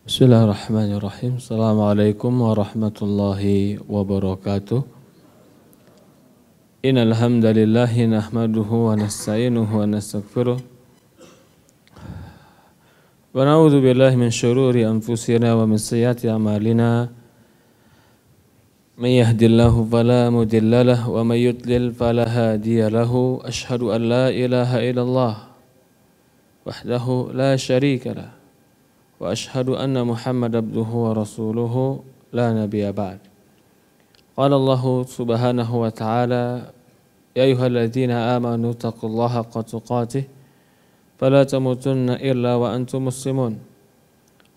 Bismillahirrahmanirrahim. Assalamualaikum warahmatullahi wabarakatuh. Innal hamdalillahi nahmaduhu wa nasta'inuhu wa nastaghfiruh. Wa na'udzu billahi min syururi anfusina wa min sayyiati a'malina. May yahdihillahu fala mudilla lahu wa may yudlil fala hadiya lahu. Asyhadu an la ilaha illallah wahdahu la syarika lah. Wa ashhadu anna Muhammad abduhu wa rasuluhu la nabiyya ba'd. Qala Allah subhanahu wa ta'ala ya ayyuhalladzina amanu taqullaha haqqa tuqatih fala tamutunna illa wa antum muslimun.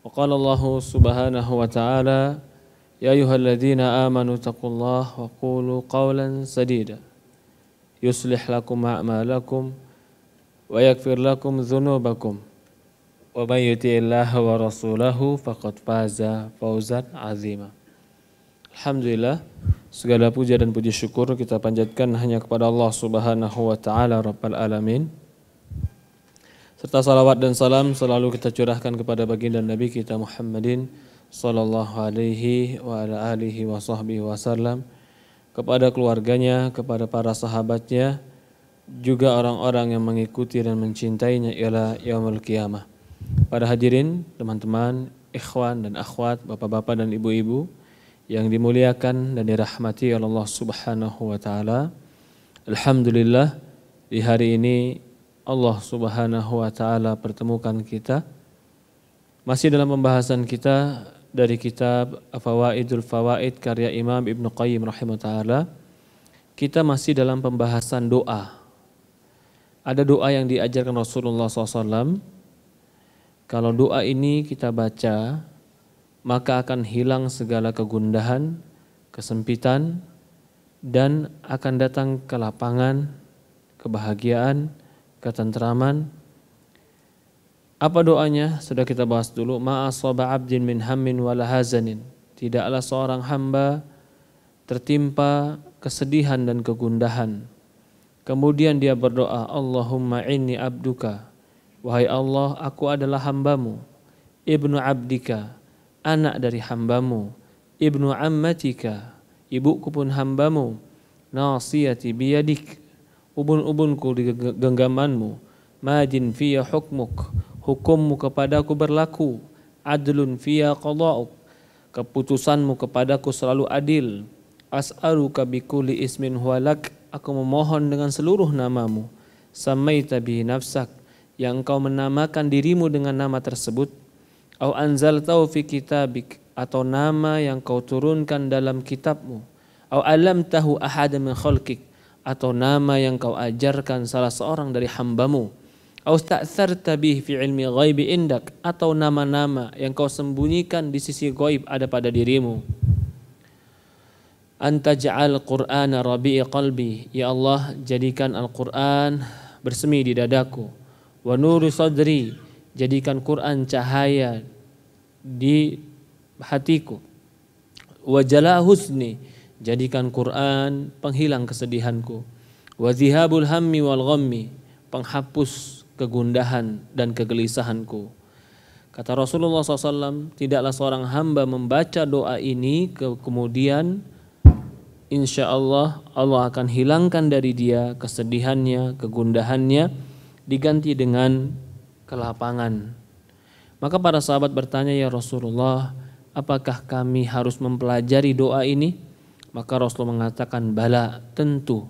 Wa qala Allah subhanahu wa ta'ala ya ayyuhalladzina amanu taqullaha wa qulu qawlan sadida yuslih lakum a'malakum wa yaghfir lakum dhunubakum. Wa may yuti'illaha wa rasulahu faqad faza fawzan 'azima. Alhamdulillah, segala puja dan puji syukur kita panjatkan hanya kepada Allah Subhanahu wa taala Rabbul alamin. Serta salawat dan salam selalu kita curahkan kepada baginda Nabi kita Muhammadin sallallahu alaihi wa ala alihi wa sahbihi wasallam, kepada keluarganya, kepada para sahabatnya, juga orang-orang yang mengikuti dan mencintainya ila yaumil qiyamah. Para hadirin, teman-teman, ikhwan dan akhwat, bapak-bapak dan ibu-ibu yang dimuliakan dan dirahmati oleh Allah Subhanahu wa taala. Alhamdulillah, di hari ini Allah Subhanahu wa taala pertemukan kita masih dalam pembahasan kita dari kitab Fawaidul Fawaid karya Imam Ibnu Qayyim rahimahullah. Kita masih dalam pembahasan doa. Ada doa yang diajarkan Rasulullah SAW. Kalau doa ini kita baca, maka akan hilang segala kegundahan, kesempitan, dan akan datang kelapangan, kebahagiaan, ketentraman. Apa doanya? Sudah kita bahas dulu. Ma asaba 'abdin min hammin wala hazanin. Tidaklah seorang hamba tertimpa kesedihan dan kegundahan. Kemudian dia berdoa, Allahumma inni abduka. Wahai Allah, aku adalah hambamu, ibnu abdika, anak dari hambamu, ibnu ammatika, ibuku pun hambamu, nasiyati biyadik, ubun-ubunku di genggamanmu, madin fiya hukmuk, hukummu kepadaku berlaku, adlun fiya qada'uk, keputusanmu kepadaku selalu adil, as'aluka bikulli ismin huwalak, aku memohon dengan seluruh namamu, samaita bihi nafsak, yang engkau menamakan dirimu dengan nama tersebut, au anzaltahu fi kitabik, atau nama yang kau turunkan dalam kitabmu, au alamtahu ahadan min khalqik, atau nama yang kau ajarkan salah seorang dari hambamu, au sta'tsarta bihi fi ilmi ghaibi indak, atau nama-nama yang kau sembunyikan di sisi ghaib ada pada dirimu. Anta ja'al Qur'ana rabi'i qalbi, ya Allah, jadikan Al-Qur'an bersemi di dadaku. Wa nuri sadri, jadikan Quran cahaya di hatiku. Wa jala husni, jadikan Quran penghilang kesedihanku. Wa zihabul hammi wal ghammi, penghapus kegundahan dan kegelisahanku. Kata Rasulullah SAW, tidaklah seorang hamba membaca doa ini kemudian insya Allah Allah akan hilangkan dari dia kesedihannya, kegundahannya, diganti dengan kelapangan. Maka para sahabat bertanya, ya Rasulullah, apakah kami harus mempelajari doa ini? Maka Rasulullah mengatakan, bala, tentu.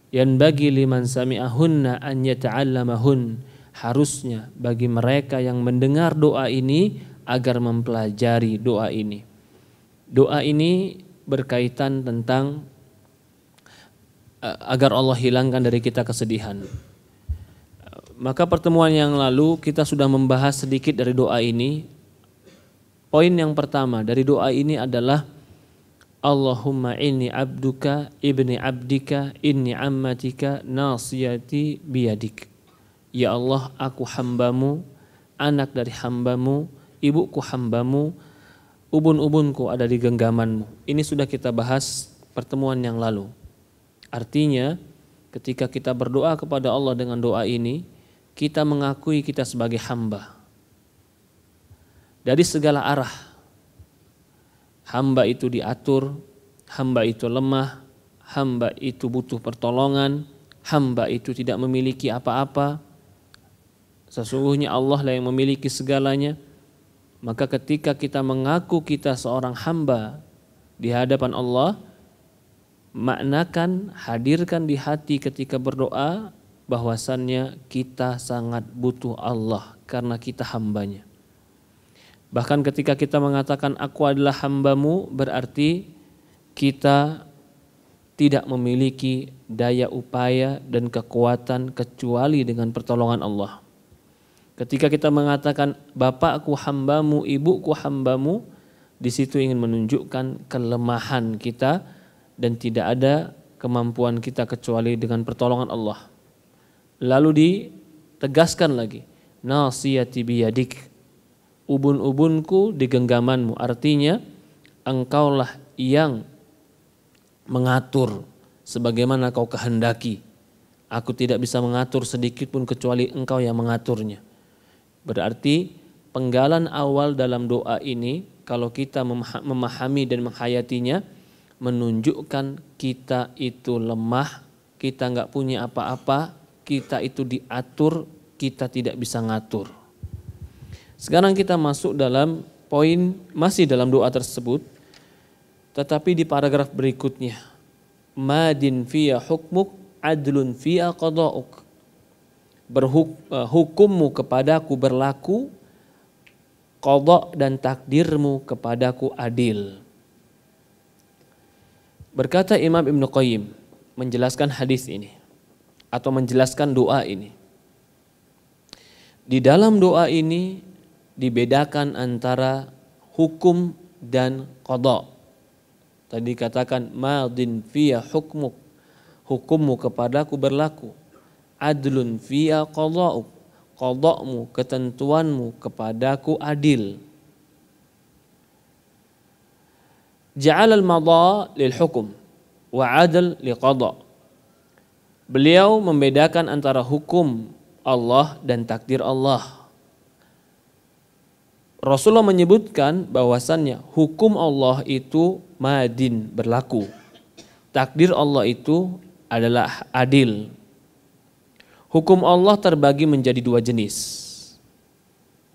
Yan bagi liman sami'ahunna an yata'allamahun, harusnya bagi mereka yang mendengar doa ini agar mempelajari doa ini. Doa ini berkaitan tentang agar Allah hilangkan dari kita kesedihan. Maka pertemuan yang lalu kita sudah membahas sedikit dari doa ini. Poin yang pertama dari doa ini adalah Allahumma inni abduka ibni abdika inni ammatika nasiyati biyadik. Ya Allah, aku hambamu, anak dari hambamu, ibuku hambamu, ubun-ubunku ada di genggamanmu. Ini sudah kita bahas pertemuan yang lalu. Artinya ketika kita berdoa kepada Allah dengan doa ini, kita mengakui kita sebagai hamba. dari segala arah. Hamba itu diatur, hamba itu lemah, hamba itu butuh pertolongan, hamba itu tidak memiliki apa-apa. Sesungguhnya Allah lah yang memiliki segalanya. Maka ketika kita mengaku kita seorang hamba di hadapan Allah, maknakan, hadirkan di hati ketika berdoa bahwasannya kita sangat butuh Allah karena kita hambanya. Bahkan ketika kita mengatakan aku adalah hambamu, berarti kita tidak memiliki daya upaya dan kekuatan kecuali dengan pertolongan Allah. Ketika kita mengatakan bapakku hambamu, ibuku hambamu, di situ ingin menunjukkan kelemahan kita dan tidak ada kemampuan kita kecuali dengan pertolongan Allah. Lalu ditegaskan lagi, nasiyati biyadik, ubun-ubunku di genggamanmu, artinya engkaulah yang mengatur sebagaimana kau kehendaki. Aku tidak bisa mengatur sedikit pun kecuali engkau yang mengaturnya. Berarti penggalan awal dalam doa ini kalau kita memahami dan menghayatinya menunjukkan kita itu lemah, kita nggak punya apa-apa, kita itu diatur, kita tidak bisa ngatur. Sekarang kita masuk dalam poin masih dalam doa tersebut, tetapi di paragraf berikutnya, madin fiya hukmuk adlun fiya qada'uk, hukummu kepadaku berlaku, qada' dan takdirmu kepadaku adil. Berkata Imam Ibnu Qayyim menjelaskan hadis ini atau menjelaskan doa ini. Di dalam doa ini dibedakan antara hukum dan qada. Tadi katakan madin fiya hukmuk, hukummu kepadaku berlaku. Adlun fiya qada'uk, qada'mu, ketentuanmu kepadaku adil. Ja'alal madha lil hukum wa adl li qada'. Beliau membedakan antara hukum Allah dan takdir Allah. Rasulullah menyebutkan bahwasannya hukum Allah itu madin, berlaku. Takdir Allah itu adalah adil. Hukum Allah terbagi menjadi dua jenis.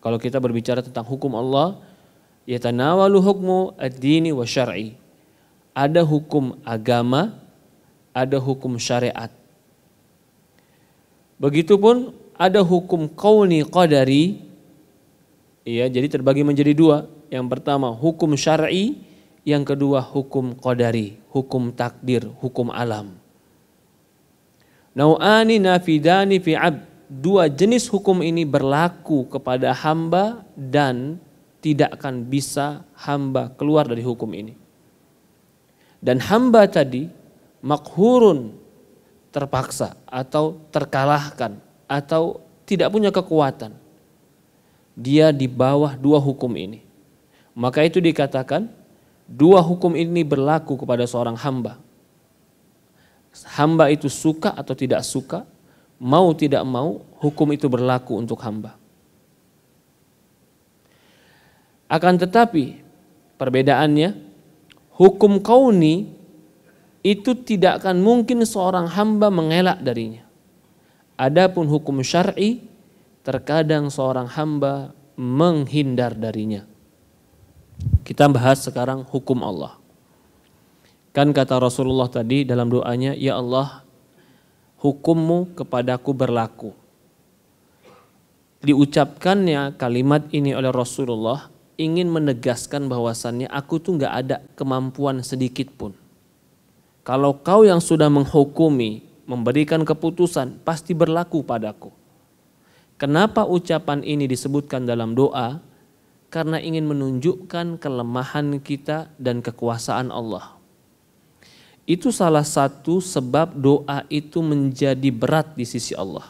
Kalau kita berbicara tentang hukum Allah, yatanawalu hukmu ad-dini wa syar'i. Ada hukum agama, ada hukum syariat. Begitupun ada hukum kauni qadari. Ya, jadi terbagi menjadi dua. Yang pertama hukum syar'i, yang kedua hukum qadari, hukum takdir, hukum alam. Nau'ani nafidani fi 'abd. Dua jenis hukum ini berlaku kepada hamba dan tidak akan bisa hamba keluar dari hukum ini. Dan hamba tadi makhurun, terpaksa atau terkalahkan atau tidak punya kekuatan. Dia di bawah dua hukum ini. Maka itu dikatakan dua hukum ini berlaku kepada seorang hamba. Hamba itu suka atau tidak suka, mau tidak mau, hukum itu berlaku untuk hamba. Akan tetapi perbedaannya, hukum kauni itu tidak akan mungkin seorang hamba mengelak darinya. Adapun hukum syar'i, terkadang seorang hamba menghindar darinya. Kita bahas sekarang hukum Allah. Kan kata Rasulullah tadi dalam doanya, ya Allah, hukummu kepadaku berlaku. Diucapkannya kalimat ini oleh Rasulullah ingin menegaskan bahwasannya aku tuh gak ada kemampuan sedikit pun. Kalau kau yang sudah menghukumi, memberikan keputusan, pasti berlaku padaku. Kenapa ucapan ini disebutkan dalam doa? Karena ingin menunjukkan kelemahan kita dan kekuasaan Allah. Itu salah satu sebab doa itu menjadi berat di sisi Allah.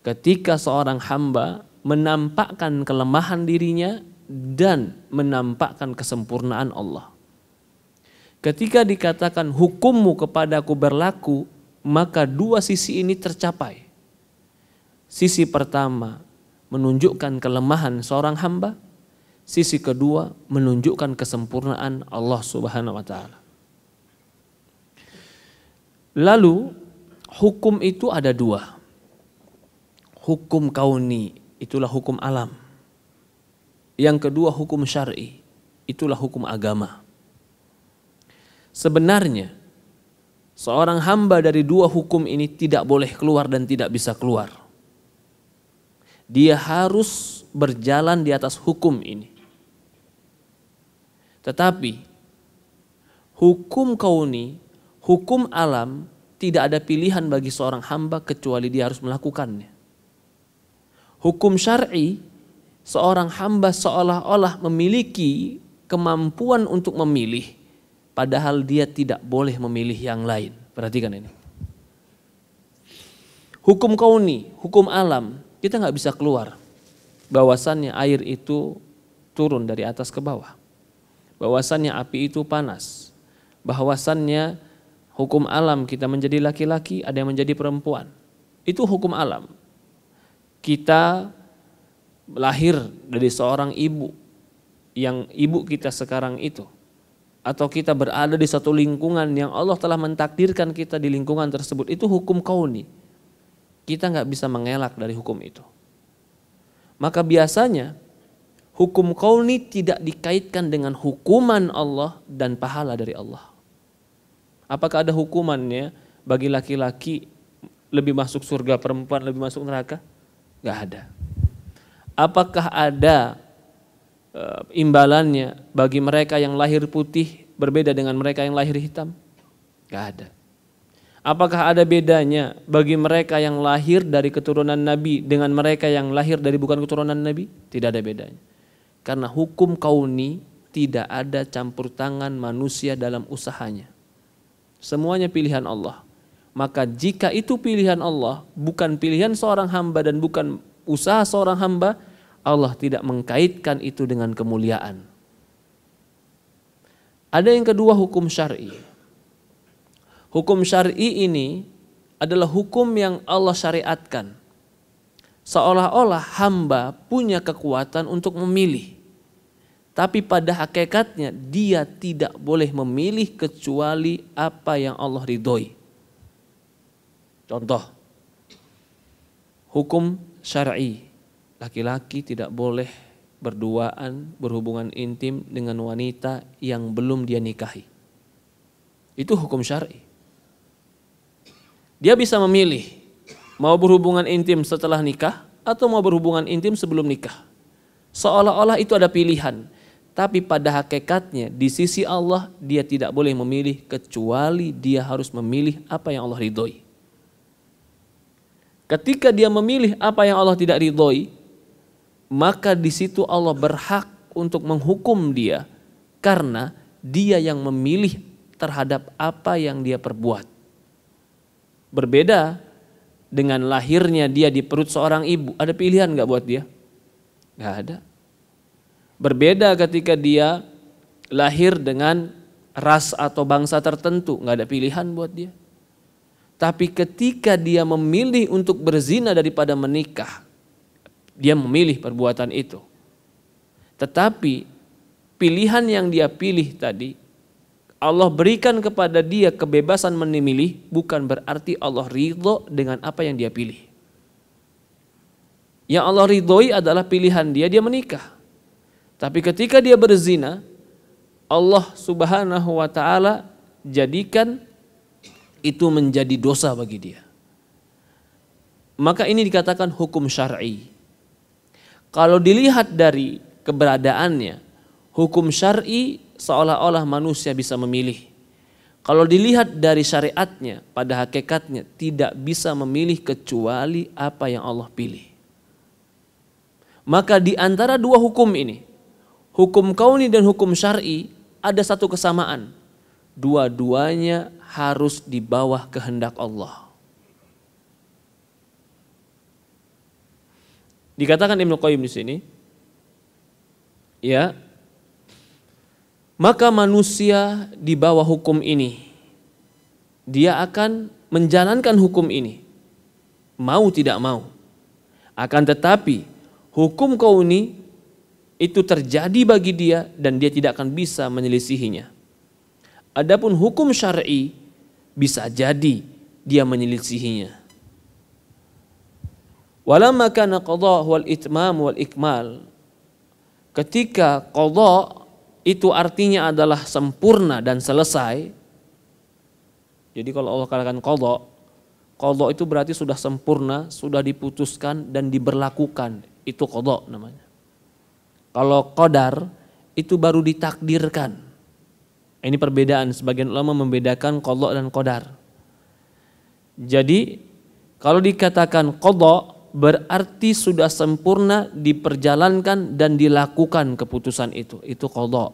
Ketika seorang hamba menampakkan kelemahan dirinya dan menampakkan kesempurnaan Allah. Ketika dikatakan hukummu kepadaku berlaku, maka dua sisi ini tercapai. Sisi pertama menunjukkan kelemahan seorang hamba. Sisi kedua menunjukkan kesempurnaan Allah Subhanahu wa taala. Lalu hukum itu ada dua. Hukum kauni, itulah hukum alam. Yang kedua hukum syar'i, itulah hukum agama. Sebenarnya seorang hamba dari dua hukum ini tidak boleh keluar dan tidak bisa keluar. Dia harus berjalan di atas hukum ini. Tetapi hukum kauni, hukum alam tidak ada pilihan bagi seorang hamba kecuali dia harus melakukannya. Hukum syar'i, seorang hamba seolah-olah memiliki kemampuan untuk memilih, padahal dia tidak boleh memilih yang lain. Perhatikan ini. Hukum kauni, hukum alam, kita nggak bisa keluar. Bahwasannya air itu turun dari atas ke bawah. Bahwasannya api itu panas. Bahwasannya hukum alam kita menjadi laki-laki, ada yang menjadi perempuan. Itu hukum alam. Kita lahir dari seorang ibu, yang ibu kita sekarang itu. Atau kita berada di satu lingkungan yang Allah telah mentakdirkan kita di lingkungan tersebut. Itu hukum kauni. Kita nggak bisa mengelak dari hukum itu. Maka biasanya hukum kauni tidak dikaitkan dengan hukuman Allah dan pahala dari Allah. Apakah ada hukumannya bagi laki-laki lebih masuk surga, perempuan lebih masuk neraka? Gak ada. Apakah ada imbalannya bagi mereka yang lahir putih berbeda dengan mereka yang lahir hitam? Gak ada. Apakah ada bedanya bagi mereka yang lahir dari keturunan Nabi dengan mereka yang lahir dari bukan keturunan Nabi? Tidak ada bedanya. Karena hukum kauni tidak ada campur tangan manusia dalam usahanya. Semuanya pilihan Allah. Maka jika itu pilihan Allah, bukan pilihan seorang hamba dan bukan usaha seorang hamba, Allah tidak mengkaitkan itu dengan kemuliaan. Ada yang kedua hukum syar'i. Hukum syar'i ini adalah hukum yang Allah syariatkan. Seolah-olah hamba punya kekuatan untuk memilih. Tapi pada hakikatnya dia tidak boleh memilih kecuali apa yang Allah ridhoi. Contoh, hukum syar'i, laki-laki tidak boleh berduaan, berhubungan intim dengan wanita yang belum dia nikahi. Itu hukum syar'i. Dia bisa memilih mau berhubungan intim setelah nikah atau mau berhubungan intim sebelum nikah. Seolah-olah itu ada pilihan. Tapi pada hakikatnya di sisi Allah dia tidak boleh memilih kecuali dia harus memilih apa yang Allah ridhoi. Ketika dia memilih apa yang Allah tidak ridhoi, maka di situ Allah berhak untuk menghukum dia karena dia yang memilih terhadap apa yang dia perbuat. Berbeda dengan lahirnya dia di perut seorang ibu, ada pilihan nggak buat dia? Nggak ada. Berbeda ketika dia lahir dengan ras atau bangsa tertentu, nggak ada pilihan buat dia. Tapi ketika dia memilih untuk berzina daripada menikah, dia memilih perbuatan itu. Tetapi pilihan yang dia pilih tadi, Allah berikan kepada dia kebebasan memilih, bukan berarti Allah ridho dengan apa yang dia pilih. Yang Allah ridhoi adalah pilihan dia menikah. Tapi ketika dia berzina, Allah Subhanahu wa ta'ala jadikan itu menjadi dosa bagi dia. Maka ini dikatakan hukum syar'i. Kalau dilihat dari keberadaannya, hukum syar'i seolah-olah manusia bisa memilih. Kalau dilihat dari syariatnya, pada hakikatnya tidak bisa memilih kecuali apa yang Allah pilih. Maka di antara dua hukum ini, hukum kauni dan hukum syar'i, ada satu kesamaan. Dua-duanya harus di bawah kehendak Allah. Dikatakan Ibnu Qayyim di sini, ya, maka manusia di bawah hukum ini, dia akan menjalankan hukum ini, mau tidak mau. Akan tetapi hukum kauni itu terjadi bagi dia dan dia tidak akan bisa menyelisihinya. Adapun hukum syar'i bisa jadi dia menyelisihinya. Walamma kana qadha wal itmam wal ikmal, ketika qadha itu artinya adalah sempurna dan selesai. Jadi kalau Allah katakan qadha itu berarti sudah sempurna, sudah diputuskan dan diberlakukan. Itu qadha namanya. Kalau qadar itu baru ditakdirkan. Ini perbedaan, sebagian ulama membedakan qadha dan qadar. Jadi kalau dikatakan qadha berarti sudah sempurna diperjalankan dan dilakukan keputusan itu. Itu qadha.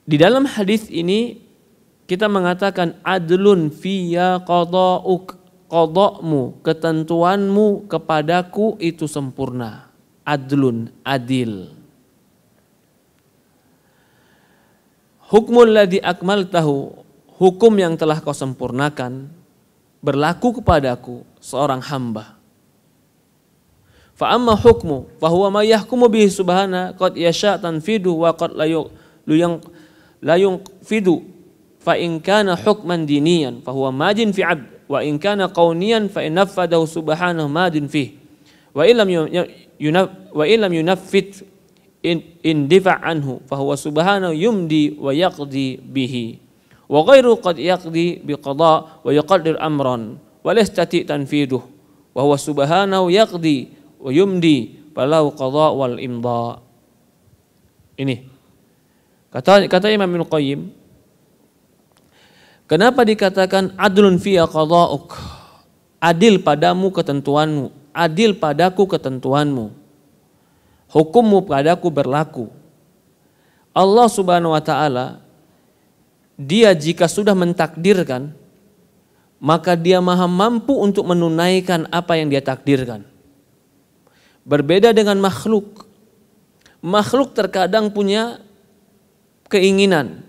Di dalam hadis ini kita mengatakan adlun fiyya qada'uk, qada'mu, ketentuanmu kepadaku itu sempurna. Adlun, adil. Hukmul ladzi akmaltahu, hukum yang telah kau sempurnakan berlaku kepadaku seorang hamba. Fa amma hukmu fa huwa ma yahkumu bihi subhana qad yasha tanfidu wa qad la yunfidu. Fa in kana hukman diniyan fa huwa majin fi 'abd wa in kana qawniyan fa in nafadahu subhanahu majin fi wa illam yunaffid in difa' anhu fa huwa subhanahu yumdi wa yaqdi bihi wa ghairu qad yaqdi bi qada wa yuqaddir amran wa la yastati tanfiduh wa huwa subhanahu yaqdi wa yumdi falahu qada wal imda. Ini kata Imam Ibnu Qayyim, kenapa dikatakan adlun fiyya qada'uk, adil padamu ketentuanmu, adil padaku ketentuanmu, hukummu padaku berlaku. Allah Subhanahu wa taala, dia jika sudah mentakdirkan, maka dia maha mampu untuk menunaikan apa yang dia takdirkan. Berbeda dengan makhluk. Makhluk terkadang punya keinginan,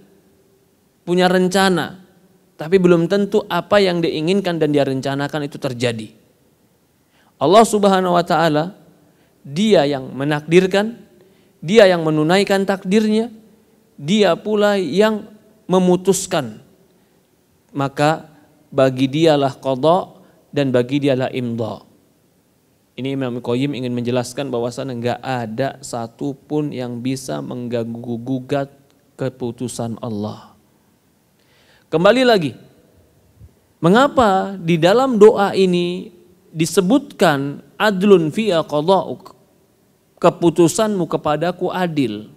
punya rencana, tapi belum tentu apa yang diinginkan dan dia rencanakan itu terjadi. Allah Subhanahu wa taala, dia yang menakdirkan, dia yang menunaikan takdirnya, dia pula yang memutuskan. Maka bagi dialah qadha dan bagi dialah imdha. Ini Imam Qayyim ingin menjelaskan bahwasannya enggak ada satupun yang bisa mengganggu-gugat keputusan Allah. Kembali lagi, mengapa di dalam doa ini disebutkan adlun fiyya qada'uk, keputusanmu kepadaku adil?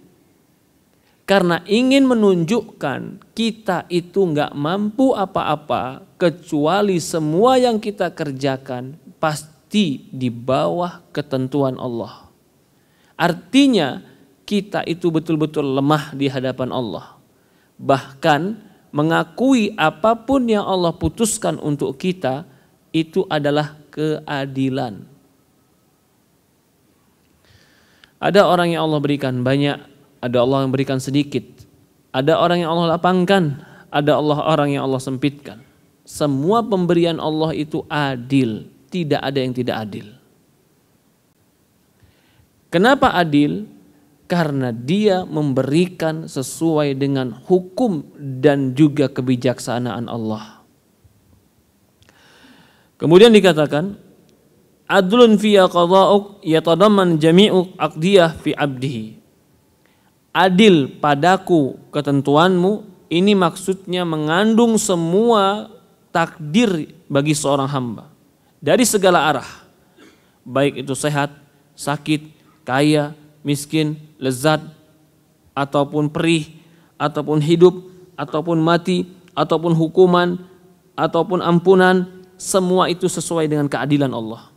Karena ingin menunjukkan kita itu enggak mampu apa-apa kecuali semua yang kita kerjakan pasti di bawah ketentuan Allah. Artinya kita itu betul-betul lemah di hadapan Allah. Bahkan mengakui apapun yang Allah putuskan untuk kita itu adalah keadilan. Ada orang yang Allah berikan banyak, ada Allah yang berikan sedikit. Ada orang yang Allah lapangkan, ada orang yang Allah sempitkan. Semua pemberian Allah itu adil, tidak ada yang tidak adil. Kenapa adil? Karena dia memberikan sesuai dengan hukum dan juga kebijaksanaan Allah. Kemudian dikatakan adlun fiyya qada'uk yatadamman jami'u aqdiyah fi 'abdihi. Adil padaku ketentuanmu, ini maksudnya mengandung semua takdir bagi seorang hamba dari segala arah, baik itu sehat, sakit, kaya, miskin, lezat, ataupun perih, ataupun hidup, ataupun mati, ataupun hukuman, ataupun ampunan, semua itu sesuai dengan keadilan Allah.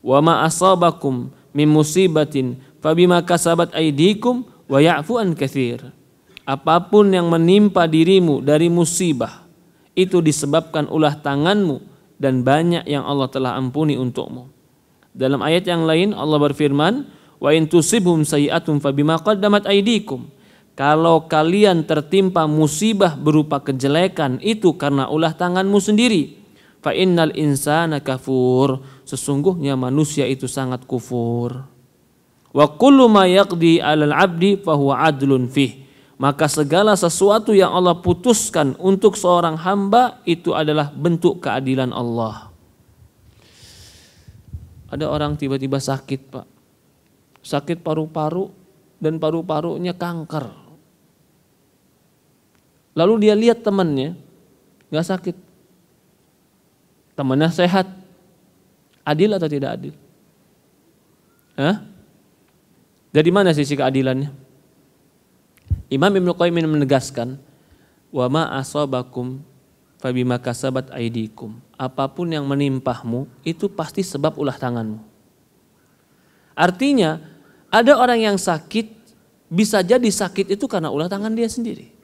Wa ma asabakum min musibatin fabima kasabat aydikum wa ya'fu an katsir. Apapun yang menimpa dirimu dari musibah itu disebabkan ulah tanganmu dan banyak yang Allah telah ampuni untukmu. Dalam ayat yang lain Allah berfirman, wa in tusibhum sayi'atun fabima qaddamat aydikum. Kalau kalian tertimpa musibah berupa kejelekan itu karena ulah tanganmu sendiri. Fa innal insana kafur. Sesungguhnya manusia itu sangat kufur. Wa kullu ma yaqdi 'alal 'abdi fahuwa 'adlun fih. Maka segala sesuatu yang Allah putuskan untuk seorang hamba itu adalah bentuk keadilan Allah. Ada orang tiba-tiba sakit, Pak. Sakit paru-paru dan paru-parunya kanker. Lalu dia lihat temannya nggak sakit, temannya sehat. Adil atau tidak adil? Dari mana sisi keadilannya? Imam Ibnu Qayyim menegaskan, wa ma asabakum fabima kasabat aydikum. Apapun yang menimpahmu itu pasti sebab ulah tanganmu. Artinya ada orang yang sakit, bisa jadi sakit itu karena ulah tangan dia sendiri.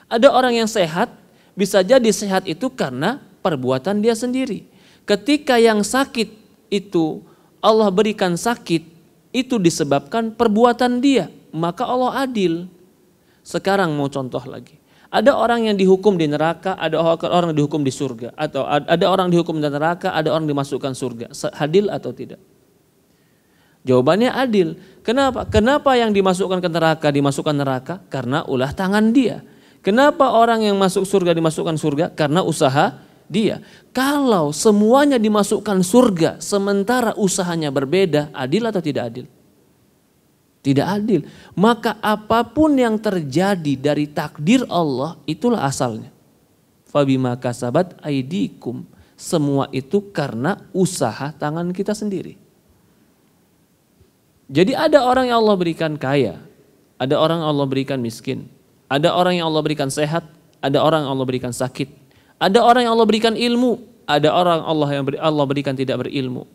Ada orang yang sehat, bisa jadi sehat itu karena perbuatan dia sendiri. Ketika yang sakit itu Allah berikan sakit, itu disebabkan perbuatan dia, maka Allah adil. Sekarang mau contoh lagi. Ada orang yang dihukum di neraka, ada orang yang dihukum di surga. Atau ada orang dihukum di neraka, ada orang dimasukkan surga. Adil atau tidak? Jawabannya adil. Kenapa? Kenapa yang dimasukkan ke neraka dimasukkan neraka? Karena ulah tangan dia. Kenapa orang yang masuk surga dimasukkan surga? Karena usaha dia. Kalau semuanya dimasukkan surga sementara usahanya berbeda, adil atau tidak adil? Tidak adil. Maka apapun yang terjadi dari takdir Allah itulah asalnya. Fabima kasabat aidikum. Semua itu karena usaha tangan kita sendiri. Jadi ada orang yang Allah berikan kaya, ada orang yang Allah berikan miskin, ada orang yang Allah berikan sehat, ada orang yang Allah berikan sakit, ada orang yang Allah berikan ilmu, ada orang yang Allah berikan tidak berilmu.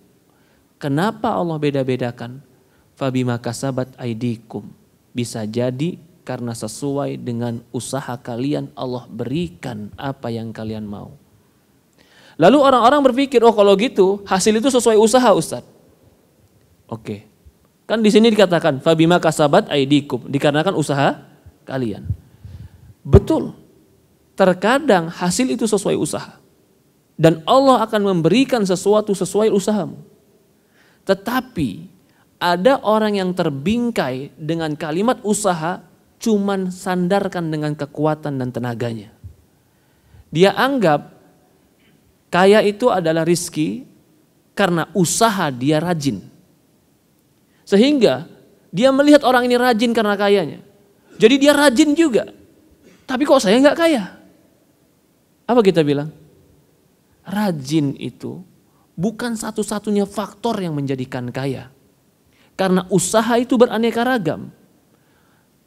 Kenapa Allah beda-bedakan? Fabima kasabat aidikum. Bisa jadi karena sesuai dengan usaha kalian Allah berikan apa yang kalian mau. Lalu orang-orang berpikir, oh kalau gitu hasil itu sesuai usaha, Ustaz. Oke. Kan di sini dikatakan fabima kasabat aidikum, dikarenakan usaha kalian. Betul. Terkadang hasil itu sesuai usaha. Dan Allah akan memberikan sesuatu sesuai usahamu. Tetapi ada orang yang terbingkai dengan kalimat usaha, cuman sandarkan dengan kekuatan dan tenaganya. Dia anggap kaya itu adalah rizki karena usaha dia rajin. Sehingga dia melihat orang ini rajin karena kayanya. Jadi dia rajin juga. Tapi kok saya nggak kaya? Apa kita bilang? Rajin itu bukan satu-satunya faktor yang menjadikan kaya. Karena usaha itu beraneka ragam.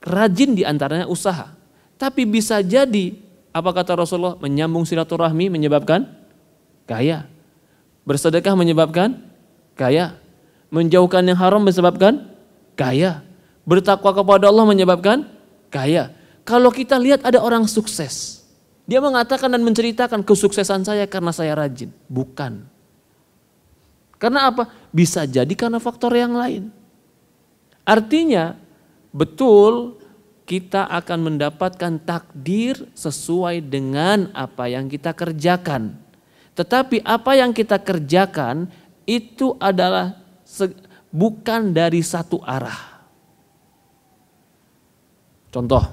Rajin diantaranya usaha. Tapi bisa jadi, apa kata Rasulullah, menyambung silaturahmi menyebabkan kaya. Bersedekah menyebabkan kaya. Menjauhkan yang haram menyebabkan kaya. Bertakwa kepada Allah menyebabkan kaya. Kalau kita lihat ada orang sukses, dia mengatakan dan menceritakan kesuksesan saya karena saya rajin. Bukan. Karena apa? Bisa jadi karena faktor yang lain. Artinya betul kita akan mendapatkan takdir sesuai dengan apa yang kita kerjakan. Tetapi apa yang kita kerjakan itu adalah bukan dari satu arah. Contoh,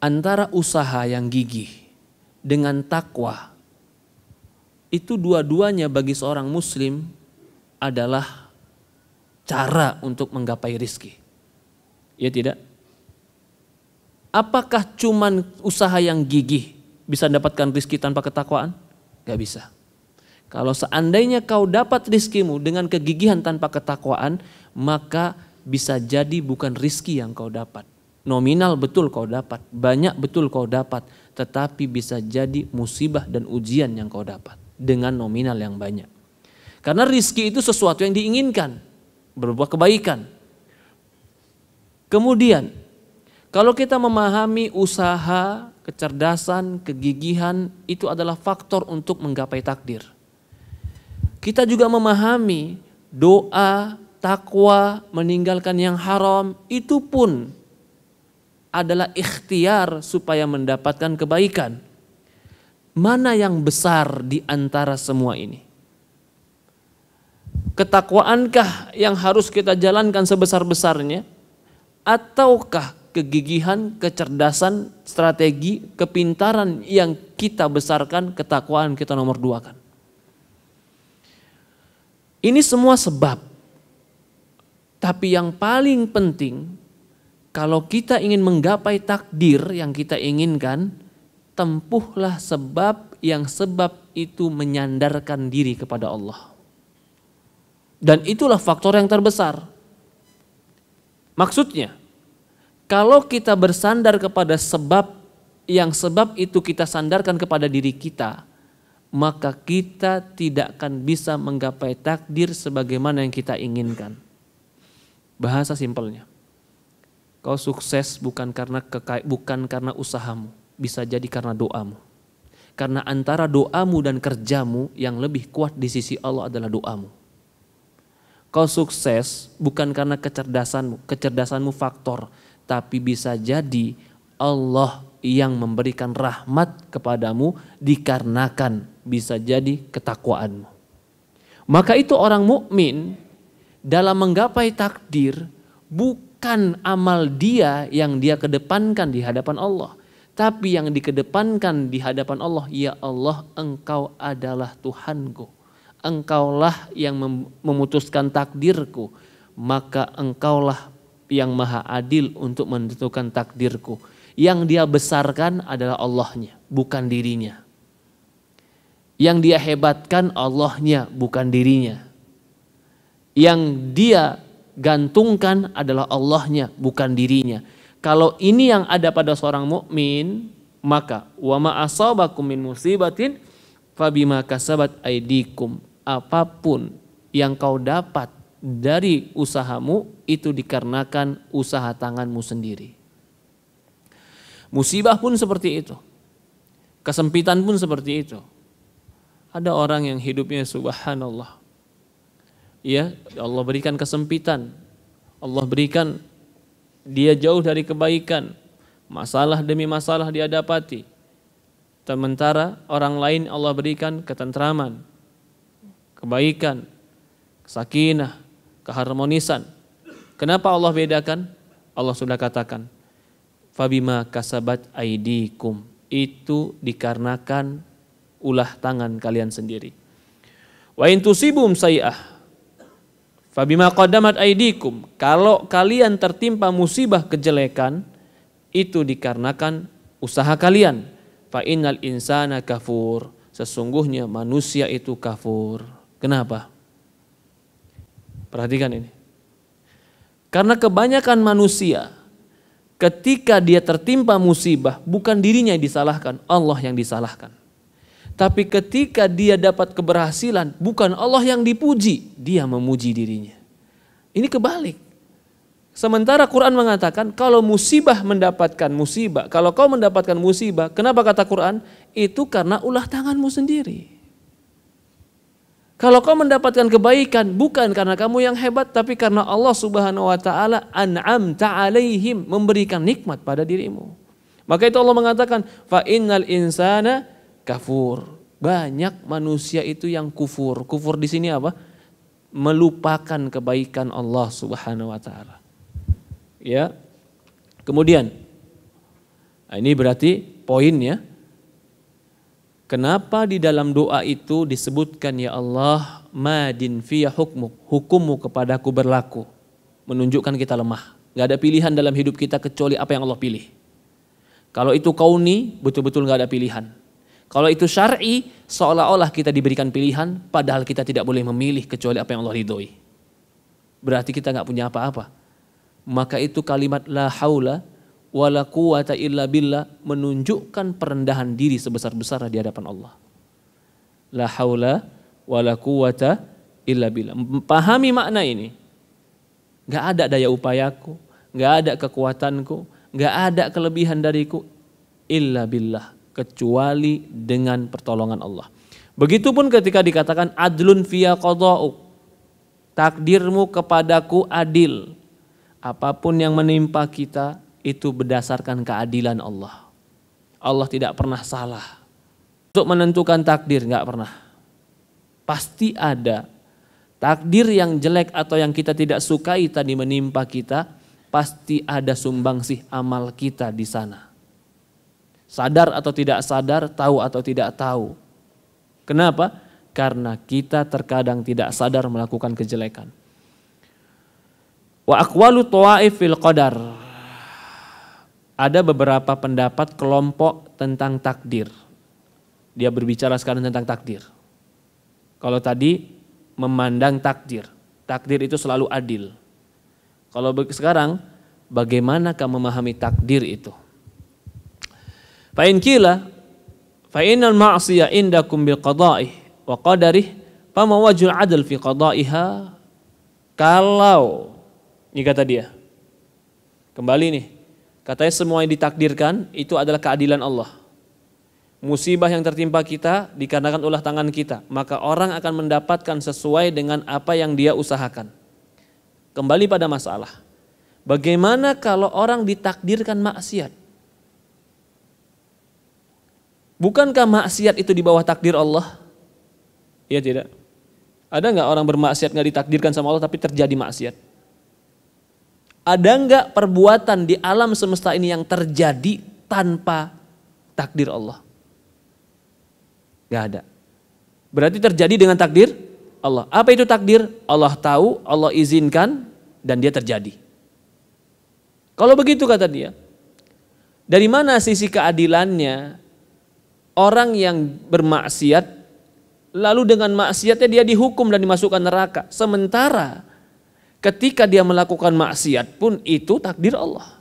antara usaha yang gigih dengan takwa, itu dua-duanya bagi seorang muslim adalah cara untuk menggapai rizki. Ya tidak? Apakah cuman usaha yang gigih bisa mendapatkan rizki tanpa ketakwaan? Gak bisa. Kalau seandainya kau dapat rizkimu dengan kegigihan tanpa ketakwaan, maka bisa jadi bukan rizki yang kau dapat. Nominal betul kau dapat, banyak betul kau dapat, tetapi bisa jadi musibah dan ujian yang kau dapat dengan nominal yang banyak. Karena rizki itu sesuatu yang diinginkan, berbuat kebaikan. Kemudian, kalau kita memahami usaha, kecerdasan, kegigihan itu adalah faktor untuk menggapai takdir. Kita juga memahami doa, takwa, meninggalkan yang haram, itu pun adalah ikhtiar supaya mendapatkan kebaikan. Mana yang besar di antara semua ini? Ketakwaankah yang harus kita jalankan sebesar-besarnya? Ataukah kegigihan, kecerdasan, strategi, kepintaran yang kita besarkan, ketakwaan kita nomor 2 kan? Ini semua sebab. Tapi yang paling penting, kalau kita ingin menggapai takdir yang kita inginkan, tempuhlah sebab yang sebab itu menyandarkan diri kepada Allah. Dan itulah faktor yang terbesar. Maksudnya, kalau kita bersandar kepada sebab, yang sebab itu kita sandarkan kepada diri kita, maka kita tidak akan bisa menggapai takdir sebagaimana yang kita inginkan. Bahasa simpelnya, kau sukses bukan karena usahamu, bisa jadi karena doamu. Karena antara doamu dan kerjamu yang lebih kuat di sisi Allah adalah doamu. Kau sukses bukan karena kecerdasanmu faktor, tapi bisa jadi Allah yang memberikan rahmat kepadamu dikarenakan bisa jadi ketakwaanmu. Maka itu orang mukmin dalam menggapai takdir bukan amal dia yang dia kedepankan di hadapan Allah, tapi yang dikedepankan di hadapan Allah, ya Allah, Engkau adalah Tuhanku. Engkaulah yang memutuskan takdirku, maka Engkaulah yang maha adil untuk menentukan takdirku. Yang dia besarkan adalah Allahnya, bukan dirinya. Yang dia hebatkan Allahnya, bukan dirinya. Yang dia gantungkan adalah Allahnya, bukan dirinya. Kalau ini yang ada pada seorang mukmin, maka wa ma asabakum min musibatin fabima kasabat aydikum. Apapun yang kau dapat dari usahamu itu dikarenakan usaha tanganmu sendiri. Musibah pun seperti itu. Kesempitan pun seperti itu. Ada orang yang hidupnya subhanallah. Ya, Allah berikan kesempitan. Allah berikan dia jauh dari kebaikan. Masalah demi masalah dia dapati. Sementara orang lain Allah berikan ketentraman, kebaikan, sakinah, keharmonisan. Kenapa Allah bedakan? Allah sudah katakan, fabima kasabat aidikum. Itu dikarenakan ulah tangan kalian sendiri. Wa in tusibum sayi'ah fabima qaddamat aidikum. Kalau kalian tertimpa musibah kejelekan, itu dikarenakan usaha kalian. Fa innal insana kafur. Sesungguhnya manusia itu kafur. Kenapa? Perhatikan ini. Karena kebanyakan manusia ketika dia tertimpa musibah bukan dirinya yang disalahkan, Allah yang disalahkan. Tapi ketika dia dapat keberhasilan bukan Allah yang dipuji, dia memuji dirinya. Ini kebalik. Sementara Quran mengatakan kalau musibah mendapatkan musibah, kalau kau mendapatkan musibah, kenapa kata Quran? Itu karena ulah tanganmu sendiri. Kalau kau mendapatkan kebaikan bukan karena kamu yang hebat, tapi karena Allah Subhanahu wa taala an'amta 'alaihim, memberikan nikmat pada dirimu. Maka itu Allah mengatakan fa innal insana kafur. Banyak manusia itu yang kufur. Kufur di sini apa? Melupakan kebaikan Allah Subhanahu wa taala. Ya. Kemudian ini berarti poinnya. Kenapa di dalam doa itu disebutkan ya Allah madin fiya hukmuk, hukummu kepadaku berlaku, menunjukkan kita lemah. Gak ada pilihan dalam hidup kita kecuali apa yang Allah pilih. Kalau itu kauni betul-betul gak ada pilihan. Kalau itu syar'i seolah-olah kita diberikan pilihan padahal kita tidak boleh memilih kecuali apa yang Allah ridhoi. Berarti kita gak punya apa-apa. Maka itu kalimat la haula wala quwata illa billah menunjukkan perendahan diri sebesar-besarnya di hadapan Allah. La haula wala quwata illa billah. Pahami makna ini. Gak ada daya upayaku, gak ada kekuatanku, gak ada kelebihan dariku illa billah, kecuali dengan pertolongan Allah. Begitupun ketika dikatakan adlun fiya qada'uk, takdirmu kepadaku adil. Apapun yang menimpa kita itu berdasarkan keadilan Allah. Allah tidak pernah salah untuk menentukan takdir, nggak pernah. Pasti ada takdir yang jelek atau yang kita tidak sukai tadi menimpa kita, pasti ada sumbangsih amal kita di sana. Sadar atau tidak sadar, tahu atau tidak tahu. Kenapa? Karena kita terkadang tidak sadar melakukan kejelekan. Wa aqwalu ta'if fil qadar. Ada beberapa pendapat kelompok tentang takdir. Dia berbicara sekarang tentang takdir. Kalau tadi memandang takdir. Takdir itu selalu adil. Kalau sekarang bagaimanakah memahami takdir itu? Fa in qila fa innal ma'siyah indakum bil qada'ih wa qadarih fama wajhul 'adl fi qada'iha. Kalau ini kata dia. Kembali nih. Katanya semua yang ditakdirkan itu adalah keadilan Allah. Musibah yang tertimpa kita dikarenakan ulah tangan kita, maka orang akan mendapatkan sesuai dengan apa yang dia usahakan. Kembali pada masalah, bagaimana kalau orang ditakdirkan maksiat? Bukankah maksiat itu di bawah takdir Allah? Iya tidak? Ada nggak orang bermaksiat nggak ditakdirkan sama Allah tapi terjadi maksiat? Ada nggak perbuatan di alam semesta ini yang terjadi tanpa takdir Allah? Gak ada. Berarti terjadi dengan takdir Allah. Apa itu takdir? Allah tahu, Allah izinkan, dan dia terjadi. Kalau begitu kata dia, dari mana sisi keadilannya orang yang bermaksiat, lalu dengan maksiatnya dia dihukum dan dimasukkan neraka. Sementara ketika dia melakukan maksiat pun itu takdir Allah.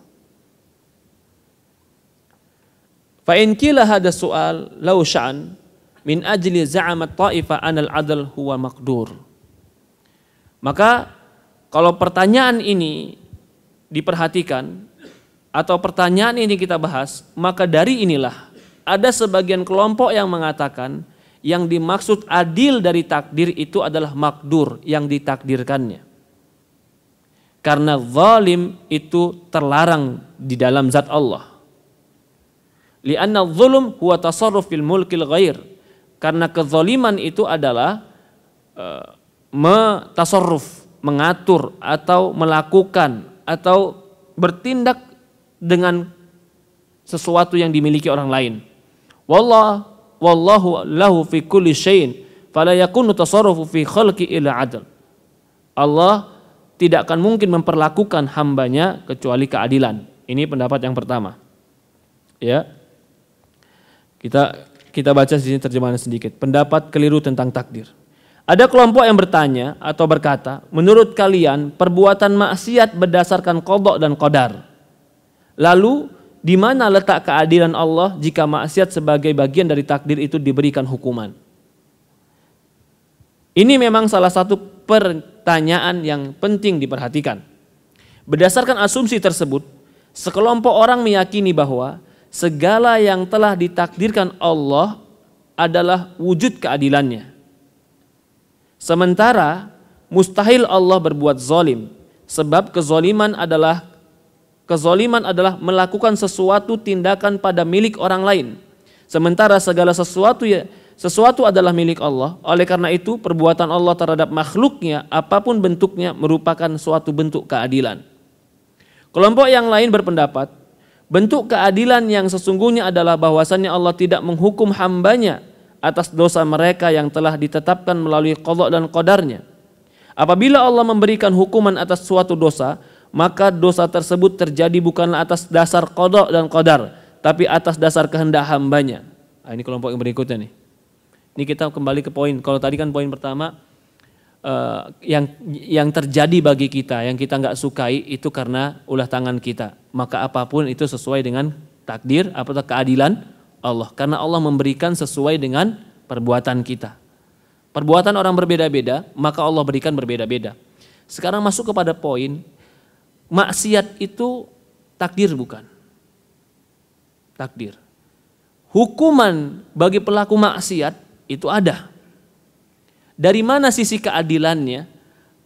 Fa in qila hada su'al law sya'an min ajli za'amat ta'ifa anal adl huwa maqdur. Maka kalau pertanyaan ini diperhatikan atau pertanyaan ini kita bahas, maka dari inilah ada sebagian kelompok yang mengatakan yang dimaksud adil dari takdir itu adalah makdur, yang ditakdirkannya. Karena zalim itu terlarang di dalam zat Allah. Li'anna zulm huwa tasarruf fil mulkil ghair. Karena kezaliman itu adalah tasarruf, mengatur atau melakukan atau bertindak dengan sesuatu yang dimiliki orang lain. Wallahu lahu fi kulli syai'in fala yakunu tasarrufu fi khalqi illa adl. Allah tidak akan mungkin memperlakukan hambanya kecuali keadilan. Ini pendapat yang pertama. Ya. Kita baca di sini terjemahan sedikit. Pendapat keliru tentang takdir. Ada kelompok yang bertanya atau berkata, menurut kalian perbuatan maksiat berdasarkan qada dan qadar. Lalu di mana letak keadilan Allah jika maksiat sebagai bagian dari takdir itu diberikan hukuman? Ini memang salah satu pertanyaan yang penting diperhatikan. Berdasarkan asumsi tersebut, sekelompok orang meyakini bahwa segala yang telah ditakdirkan Allah adalah wujud keadilannya. Sementara mustahil Allah berbuat zalim, sebab kezaliman adalah melakukan sesuatu tindakan pada milik orang lain. Sementara segala sesuatu adalah milik Allah. Oleh karena itu perbuatan Allah terhadap makhluknya apapun bentuknya merupakan suatu bentuk keadilan. Kelompok yang lain berpendapat bentuk keadilan yang sesungguhnya adalah bahwasannya Allah tidak menghukum hambanya atas dosa mereka yang telah ditetapkan melalui qada dan qadarnya. Apabila Allah memberikan hukuman atas suatu dosa, maka dosa tersebut terjadi bukanlah atas dasar qada dan qadar, tapi atas dasar kehendak hambanya. Nah, ini kelompok yang berikutnya nih. Ini kita kembali ke poin. Kalau tadi kan poin pertama yang terjadi bagi kita, yang kita nggak sukai itu karena ulah tangan kita. Maka apapun itu sesuai dengan takdir atau keadilan Allah. Karena Allah memberikan sesuai dengan perbuatan kita. Perbuatan orang berbeda-beda, maka Allah berikan berbeda-beda. Sekarang masuk kepada poin, maksiat itu takdir bukan? Takdir. Hukuman bagi pelaku maksiat itu ada. Dari mana sisi keadilannya?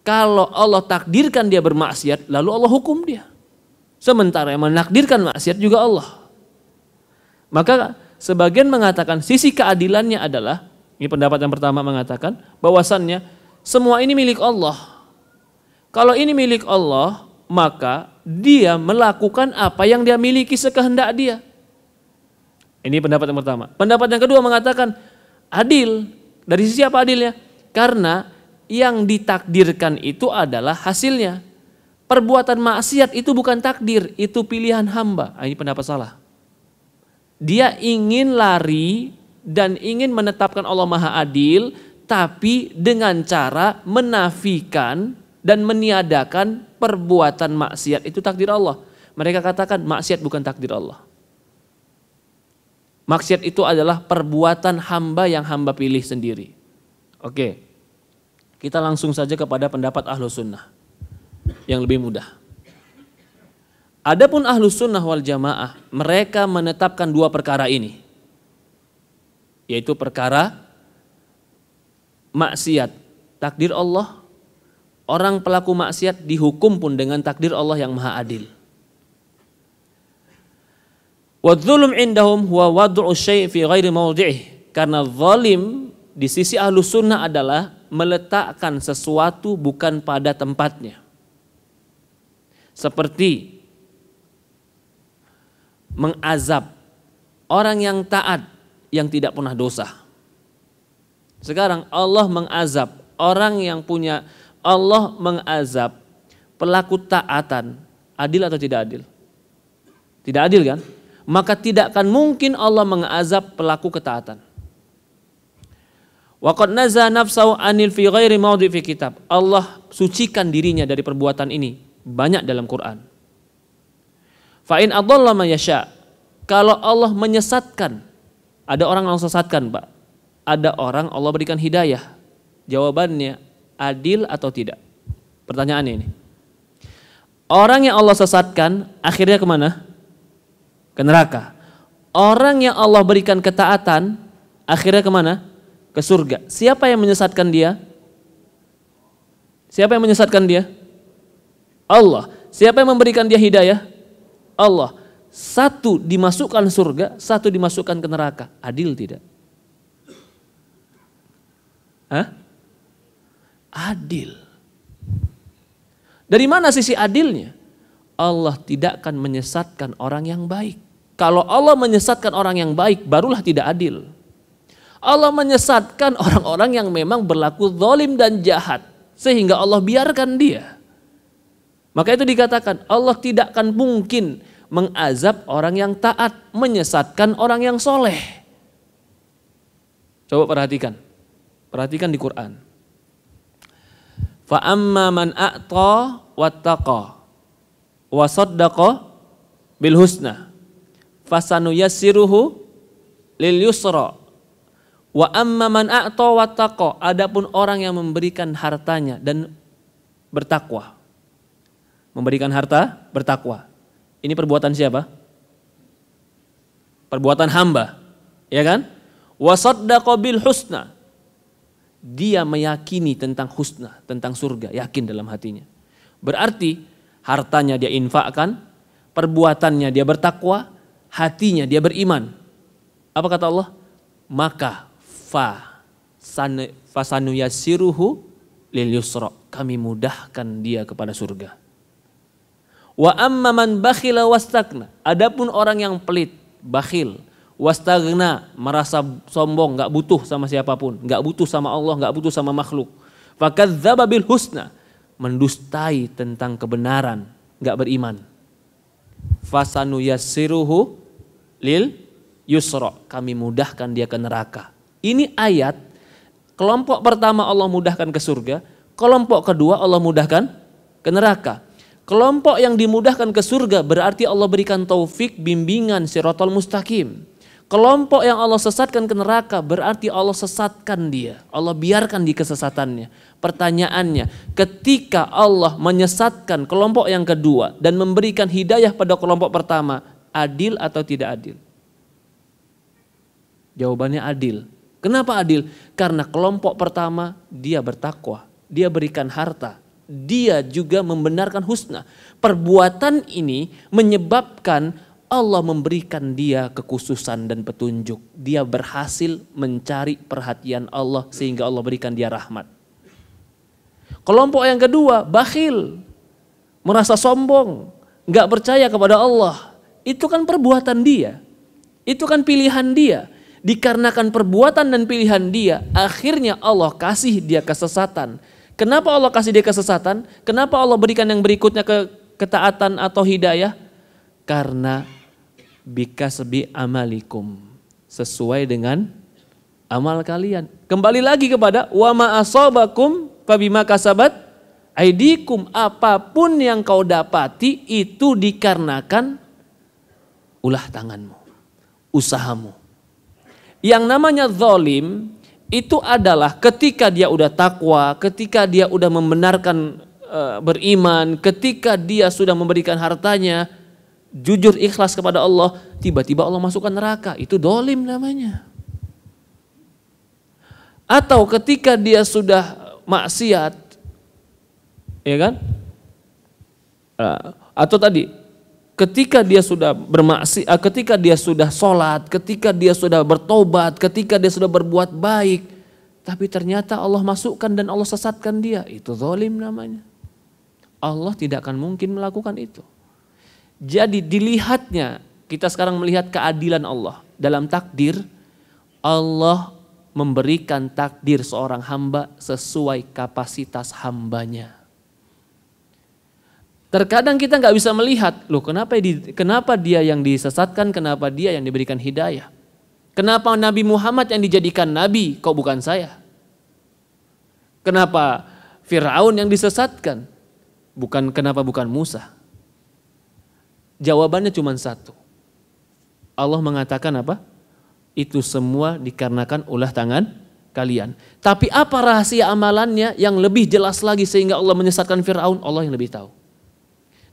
Kalau Allah takdirkan dia bermaksiat, lalu Allah hukum dia. Sementara yang menakdirkan maksiat juga Allah. Maka sebagian mengatakan sisi keadilannya adalah, ini pendapat yang pertama mengatakan, bahwasannya semua ini milik Allah. Kalau ini milik Allah, maka dia melakukan apa yang dia miliki sekehendak dia. Ini pendapat yang pertama. Pendapat yang kedua mengatakan adil. Dari sisi apa adilnya? Karena yang ditakdirkan itu adalah hasilnya. Perbuatan maksiat itu bukan takdir, itu pilihan hamba. Ini pendapat salah. Dia ingin lari dan ingin menetapkan Allah Maha Adil, tapi dengan cara menafikan dan meniadakan perbuatan maksiat itu takdir Allah. Mereka katakan maksiat bukan takdir Allah. Maksiat itu adalah perbuatan hamba yang hamba pilih sendiri. Oke, kita langsung saja kepada pendapat Ahlus Sunnah yang lebih mudah. Adapun Ahlus Sunnah wal Jamaah, mereka menetapkan dua perkara ini, yaitu perkara maksiat, takdir Allah. Orang pelaku maksiat dihukum pun dengan takdir Allah yang Maha Adil. Wadzulum indahum huwa wad'u syai' fi ghairi mawdi'ih. Karena zalim di sisi Ahlus Sunnah adalah meletakkan sesuatu bukan pada tempatnya. Seperti mengazab orang yang taat yang tidak pernah dosa. Sekarang Allah mengazab orang yang punya, Allah mengazab pelaku taatan, adil atau tidak adil? Tidak adil kan? Maka tidak akan mungkin Allah mengazab pelaku ketaatan. Wa qad nazza nafsahu anil fi ghairi mawdi' fi kitab. Allah sucikan dirinya dari perbuatan ini banyak dalam Quran. Fa in adalla man yasha. Kalau Allah menyesatkan, ada orang yang sesatkan, Pak. Ada orang Allah berikan hidayah. Jawabannya adil atau tidak? Pertanyaannya ini. Orang yang Allah sesatkan akhirnya kemana? Ke neraka. Orang yang Allah berikan ketaatan akhirnya kemana? Ke surga. Siapa yang menyesatkan dia? Siapa yang menyesatkan dia? Allah. Siapa yang memberikan dia hidayah? Allah. Satu dimasukkan surga, satu dimasukkan ke neraka. Adil tidak? Hah? Adil. Dari mana sisi adilnya? Allah tidak akan menyesatkan orang yang baik. Kalau Allah menyesatkan orang yang baik, barulah tidak adil. Allah menyesatkan orang-orang yang memang berlaku zalim dan jahat, sehingga Allah biarkan dia. Maka itu dikatakan Allah tidak akan mungkin mengazab orang yang taat, menyesatkan orang yang soleh. Coba perhatikan. Perhatikan di Quran. Fa amma man a'ta wattaqa wa saddaqa bil husna fasanuyassiruhu lil yusra wa amma man a'ta wattaqa. Adapun orang yang memberikan hartanya dan bertakwa. Memberikan harta, bertakwa. Ini perbuatan siapa? Perbuatan hamba, ya kan? Wa saddaqa bil husna. Dia meyakini tentang husna, tentang surga, yakin dalam hatinya. Berarti hartanya dia infakkan, perbuatannya dia bertakwa, hatinya dia beriman. Apa kata Allah? Maka fasanuyassiruhu lil yusra. Kami mudahkan dia kepada surga. Wa amma man bakhila wastagna. Adapun orang yang pelit, bakhil, wastagna, merasa sombong, enggak butuh sama siapapun, enggak butuh sama Allah, enggak butuh sama makhluk. Fakadzdzaba bil husna, mendustai tentang kebenaran, enggak beriman. Fasanuyassiruhu lil yusra. Kami mudahkan dia ke neraka. Ini ayat kelompok pertama Allah mudahkan ke surga, kelompok kedua Allah mudahkan ke neraka. Kelompok yang dimudahkan ke surga berarti Allah berikan taufik, bimbingan, siratal mustaqim. Kelompok yang Allah sesatkan ke neraka berarti Allah sesatkan dia. Allah biarkan di kesesatannya. Pertanyaannya, ketika Allah menyesatkan kelompok yang kedua dan memberikan hidayah pada kelompok pertama, adil atau tidak adil? Jawabannya adil. Kenapa adil? Karena kelompok pertama dia bertakwa, dia berikan harta. Dia juga membenarkan husna. Perbuatan ini menyebabkan Allah memberikan dia kekhususan dan petunjuk. Dia berhasil mencari perhatian Allah sehingga Allah berikan dia rahmat. Kelompok yang kedua, bakhil, merasa sombong, nggak percaya kepada Allah. Itu kan perbuatan dia, itu kan pilihan dia. Dikarenakan perbuatan dan pilihan dia, akhirnya Allah kasih dia kesesatan. Kenapa Allah kasih dia kesesatan? Kenapa Allah berikan yang berikutnya ketaatan atau hidayah? Karena bikasbi amalikum, sesuai dengan amal kalian. Kembali lagi kepada wa ma asabakum fabima kasabat aidikum, apapun yang kau dapati itu dikarenakan ulah tanganmu, usahamu. Yang namanya zalim itu adalah ketika dia udah takwa, ketika dia udah membenarkan beriman, ketika dia sudah memberikan hartanya jujur ikhlas kepada Allah, tiba-tiba Allah masukkan neraka, itu zalim namanya. Atau ketika dia sudah maksiat, ya kan? Atau tadi ketika dia sudah bermaksiat, ketika dia sudah sholat, ketika dia sudah bertobat, ketika dia sudah berbuat baik, tapi ternyata Allah masukkan dan Allah sesatkan dia, itu zalim namanya. Allah tidak akan mungkin melakukan itu. Jadi dilihatnya, kita sekarang melihat keadilan Allah dalam takdir. Allah memberikan takdir seorang hamba sesuai kapasitas hambanya. Terkadang kita nggak bisa melihat, loh kenapa dia yang disesatkan, kenapa dia yang diberikan hidayah. Kenapa Nabi Muhammad yang dijadikan nabi, kok bukan saya? Kenapa Fir'aun yang disesatkan, kenapa bukan Musa? Jawabannya cuma satu. Allah mengatakan apa? Itu semua dikarenakan ulah tangan kalian. Tapi apa rahasia amalannya yang lebih jelas lagi sehingga Allah menyesatkan Fir'aun? Allah yang lebih tahu.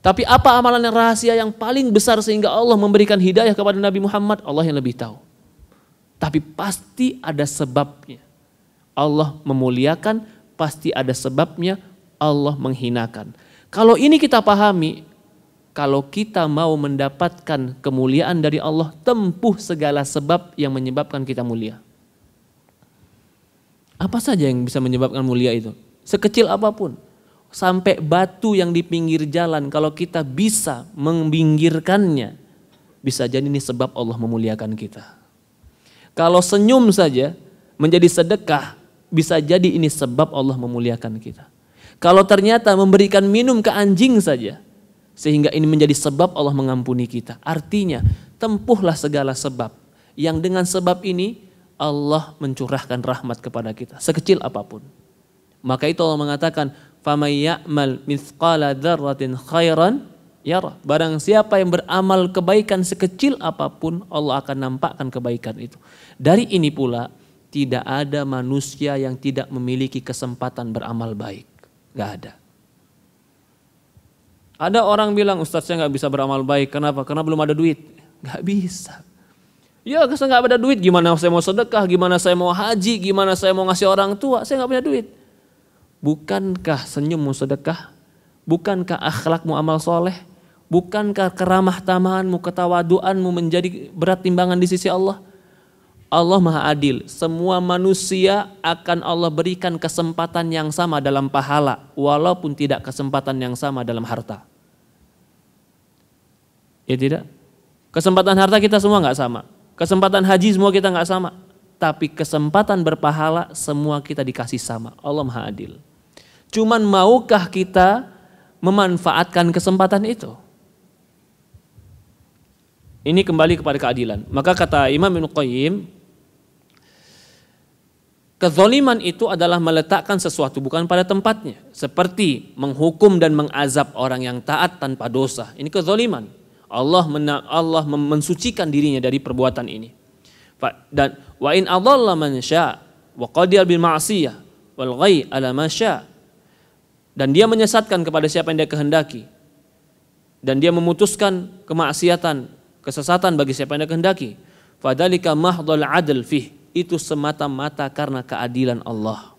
Tapi apa amalan yang rahasia yang paling besar sehingga Allah memberikan hidayah kepada Nabi Muhammad? Allah yang lebih tahu. Tapi pasti ada sebabnya. Allah memuliakan, pasti ada sebabnya. Allah menghinakan. Kalau ini kita pahami, kalau kita mau mendapatkan kemuliaan dari Allah, tempuh segala sebab yang menyebabkan kita mulia. Apa saja yang bisa menyebabkan mulia itu? Sekecil apapun. Sampai batu yang di pinggir jalan, kalau kita bisa membinggirkannya, bisa jadi ini sebab Allah memuliakan kita. Kalau senyum saja menjadi sedekah, bisa jadi ini sebab Allah memuliakan kita. Kalau ternyata memberikan minum ke anjing saja, sehingga ini menjadi sebab Allah mengampuni kita. Artinya tempuhlah segala sebab. Yang dengan sebab ini Allah mencurahkan rahmat kepada kita. Sekecil apapun. Maka itu Allah mengatakan, فَمَنْ يَعْمَلْ مِثْقَالَ ذَرَّةٍ خَيْرًا يَرَهُ. Barang siapa yang beramal kebaikan sekecil apapun, Allah akan nampakkan kebaikan itu. Dari ini pula, tidak ada manusia yang tidak memiliki kesempatan beramal baik. Gak ada. Ada orang bilang, Ustaz saya gak bisa beramal baik. Kenapa? Karena belum ada duit. Gak bisa. Ya saya gak ada duit, gimana saya mau sedekah, gimana saya mau haji, gimana saya mau ngasih orang tua, saya gak punya duit. Bukankah senyummu sedekah? Bukankah akhlakmu amal soleh? Bukankah keramah tamahanmu, ketawaduanmu menjadi berat timbangan di sisi Allah? Allah Maha Adil. Semua manusia akan Allah berikan kesempatan yang sama dalam pahala, walaupun tidak kesempatan yang sama dalam harta. Ya tidak? Kesempatan harta kita semua gak sama. Kesempatan haji semua kita gak sama. Tapi kesempatan berpahala semua kita dikasih sama. Allah Maha Adil. Cuman maukah kita memanfaatkan kesempatan itu? Ini kembali kepada keadilan. Maka kata Imam Ibnu Qayyim, kezaliman itu adalah meletakkan sesuatu bukan pada tempatnya. Seperti menghukum dan mengazab orang yang taat tanpa dosa. Ini kezaliman. Allah mensucikan dirinya dari perbuatan ini. Dan wa in adalla man syaa wa qadiyal bil ma'siyah wal ghai ala ma syaa. Dan dia menyesatkan kepada siapa yang dia kehendaki. Dan dia memutuskan kemaksiatan, kesesatan bagi siapa yang dia kehendaki. Fadzalika mahdhul adl fih. Itu semata-mata karena keadilan Allah.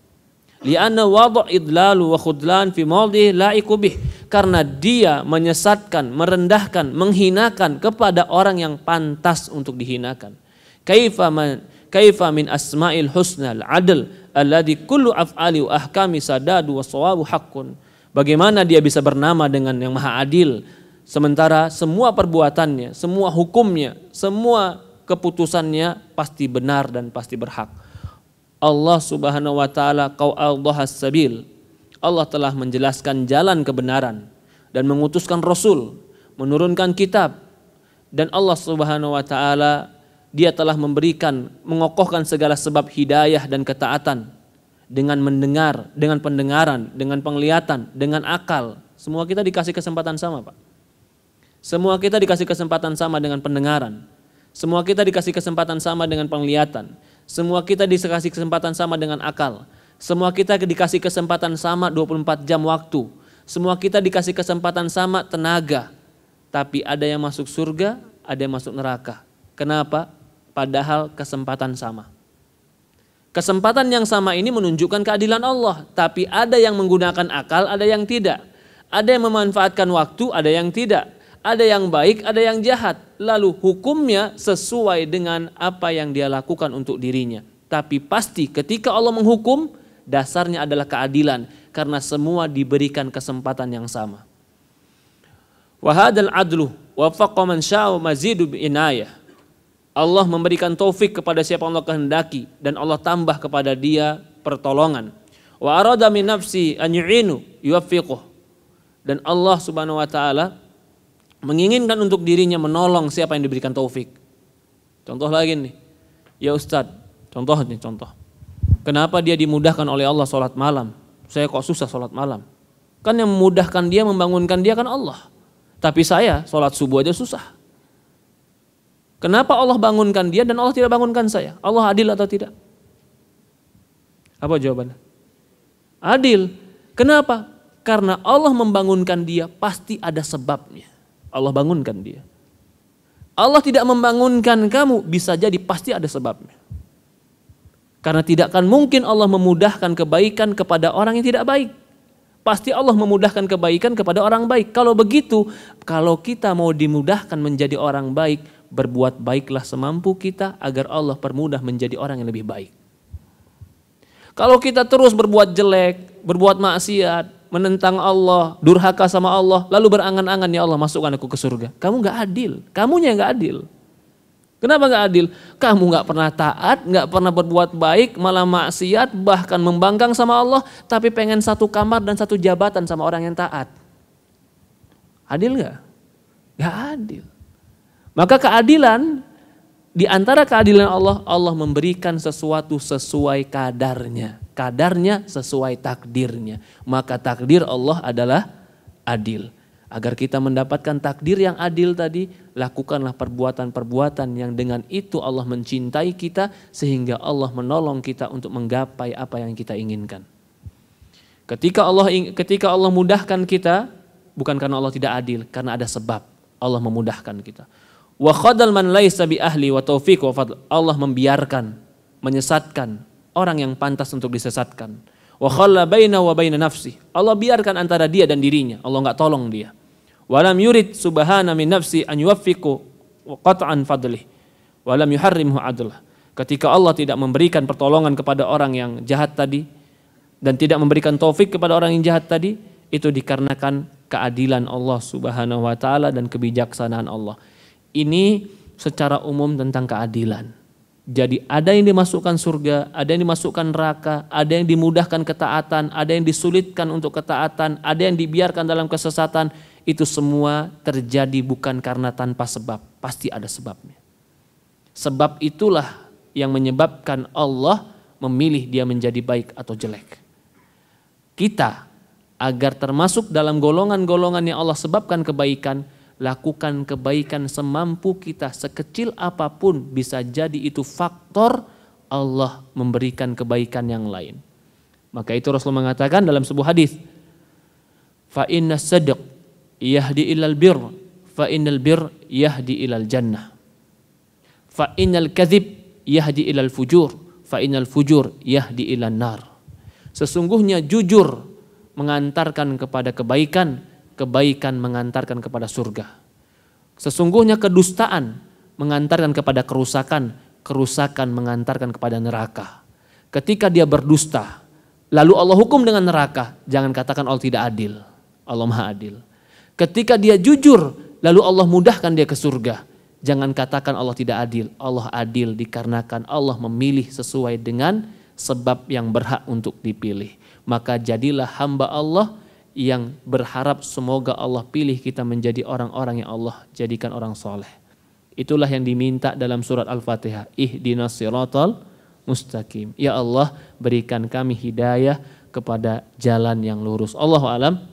Li'anna wada' idlalu wa khudlan fi mawdhi la'iqu bih. Karena dia menyesatkan, merendahkan, menghinakan kepada orang yang pantas untuk dihinakan. Kaifa min asma'il husna al-adl alladzi kullu af'ali wa ahkami sadadu wa shawabu haqqun. Bagaimana dia bisa bernama dengan yang Maha Adil sementara semua perbuatannya, semua hukumnya, semua keputusannya pasti benar dan pasti berhak. Allah Subhanahu wa taala qaw'adhahas sabil. Allah telah menjelaskan jalan kebenaran dan mengutuskan rasul, menurunkan kitab, dan Allah Subhanahu wa taala dia telah mengokohkan segala sebab hidayah dan ketaatan dengan mendengar, dengan pendengaran, dengan penglihatan, dengan akal. Semua kita dikasih kesempatan sama, Pak. Semua kita dikasih kesempatan sama dengan pendengaran. Semua kita dikasih kesempatan sama dengan penglihatan. Semua kita dikasih kesempatan sama dengan akal. Semua kita dikasih kesempatan sama 24 jam waktu. Semua kita dikasih kesempatan sama tenaga. Tapi ada yang masuk surga, ada yang masuk neraka. Kenapa? Padahal kesempatan sama. Kesempatan yang sama ini menunjukkan keadilan Allah. Tapi ada yang menggunakan akal, ada yang tidak. Ada yang memanfaatkan waktu, ada yang tidak. Ada yang baik, ada yang jahat. Lalu hukumnya sesuai dengan apa yang dia lakukan untuk dirinya. Tapi pasti ketika Allah menghukum, dasarnya adalah keadilan. Karena semua diberikan kesempatan yang sama. Wahadal adlu wafaqqa man syaa'a mazidu bi'inayah. Allah memberikan taufik kepada siapa Allah kehendaki dan Allah tambah kepada dia pertolongan. Wa arada min nafsi an yu'inu yuwaffiquh. Dan Allah Subhanahu wa taala menginginkan untuk dirinya menolong siapa yang diberikan taufik. Contoh lagi nih. Ya Ustaz, contoh. Kenapa dia dimudahkan oleh Allah salat malam? Saya kok susah salat malam? Kan yang memudahkan dia, membangunkan dia kan Allah. Tapi saya salat subuh aja susah. Kenapa Allah bangunkan dia dan Allah tidak bangunkan saya? Allah adil atau tidak? Apa jawabannya? Adil. Kenapa? Karena Allah membangunkan dia pasti ada sebabnya. Allah bangunkan dia. Allah tidak membangunkan kamu bisa jadi pasti ada sebabnya. Karena tidak akan mungkin Allah memudahkan kebaikan kepada orang yang tidak baik. Pasti Allah memudahkan kebaikan kepada orang baik. Kalau begitu, kalau kita mau dimudahkan menjadi orang baik, berbuat baiklah semampu kita agar Allah permudah menjadi orang yang lebih baik. Kalau kita terus berbuat jelek, berbuat maksiat, menentang Allah, durhaka sama Allah, lalu berangan-angan, ya Allah masukkan aku ke surga. Kamu gak adil, kamunya gak adil. Kenapa gak adil? Kamu gak pernah taat, gak pernah berbuat baik, malah maksiat, bahkan membangkang sama Allah, tapi pengen satu kamar dan satu jabatan sama orang yang taat. Adil gak? Gak adil. Maka keadilan, di antara keadilan Allah, Allah memberikan sesuatu sesuai kadarnya. Kadarnya sesuai takdirnya. Maka takdir Allah adalah adil. Agar kita mendapatkan takdir yang adil tadi, lakukanlah perbuatan-perbuatan yang dengan itu Allah mencintai kita, sehingga Allah menolong kita untuk menggapai apa yang kita inginkan. Ketika Allah mudahkan kita, bukan karena Allah tidak adil, karena ada sebab Allah memudahkan kita. Wa khadal man laisa bi ahli wa taufiq wa fadl. Allah membiarkan, menyesatkan orang yang pantas untuk disesatkan. Wa khalla baina wa baina nafsi. Allah biarkan antara dia dan dirinya. Allah enggak tolong dia. Wa lam yurid subhana min nafsi an yuwaffiqu qat'an fadlih. Wa lam yuharrimhu adlah. Ketika Allah tidak memberikan pertolongan kepada orang yang jahat tadi dan tidak memberikan taufik kepada orang yang jahat tadi, itu dikarenakan keadilan Allah Subhanahu wa taala dan kebijaksanaan Allah. Ini secara umum tentang keadilan. Jadi ada yang dimasukkan surga, ada yang dimasukkan neraka, ada yang dimudahkan ketaatan, ada yang disulitkan untuk ketaatan, ada yang dibiarkan dalam kesesatan. Itu semua terjadi bukan karena tanpa sebab, pasti ada sebabnya. Sebab itulah yang menyebabkan Allah memilih dia menjadi baik atau jelek. Kita agar termasuk dalam golongan-golongan yang Allah sebabkan kebaikan, lakukan kebaikan semampu kita, sekecil apapun, bisa jadi itu faktor Allah memberikan kebaikan yang lain. Maka itu Rasulullah mengatakan dalam sebuah hadis, fa inna sadq yahdi ilal bir, fa innal bir yahdi ilal jannah, fa innal kadhib yahdi ilal fujur, fa innal fujur yahdi ilal nar. Sesungguhnya jujur mengantarkan kepada kebaikan, kebaikan mengantarkan kepada surga. Sesungguhnya kedustaan mengantarkan kepada kerusakan, kerusakan mengantarkan kepada neraka. Ketika dia berdusta, lalu Allah hukum dengan neraka, jangan katakan Allah tidak adil. Allah Maha Adil. Ketika dia jujur, lalu Allah mudahkan dia ke surga, jangan katakan Allah tidak adil. Allah adil dikarenakan Allah memilih sesuai dengan sebab yang berhak untuk dipilih. Maka jadilah hamba Allah yang berharap semoga Allah pilih kita menjadi orang-orang yang Allah jadikan orang soleh. Itulah yang diminta dalam surat Al-Fatihah. Ihdinas siratal mustaqim. Ya Allah, berikan kami hidayah kepada jalan yang lurus. Allahu alam.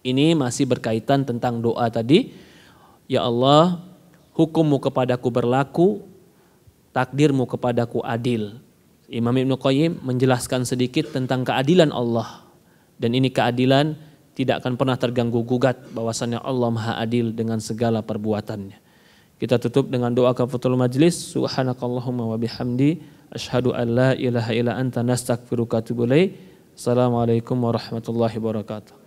Ini masih berkaitan tentang doa tadi. Ya Allah, hukummu kepadaku berlaku, takdirmu kepadaku adil. Imam Ibnu Qayyim menjelaskan sedikit tentang keadilan Allah. Dan ini keadilan tidak akan pernah terganggu gugat bahwasannya Allah Maha Adil dengan segala perbuatannya. Kita tutup dengan doa kafaratul majlis. Subhanakallahumma wa bihamdi asyhadu an la ilaha illa anta nastaghfiruka wa atubu ilaik. Assalamualaikum warahmatullahi wabarakatuh.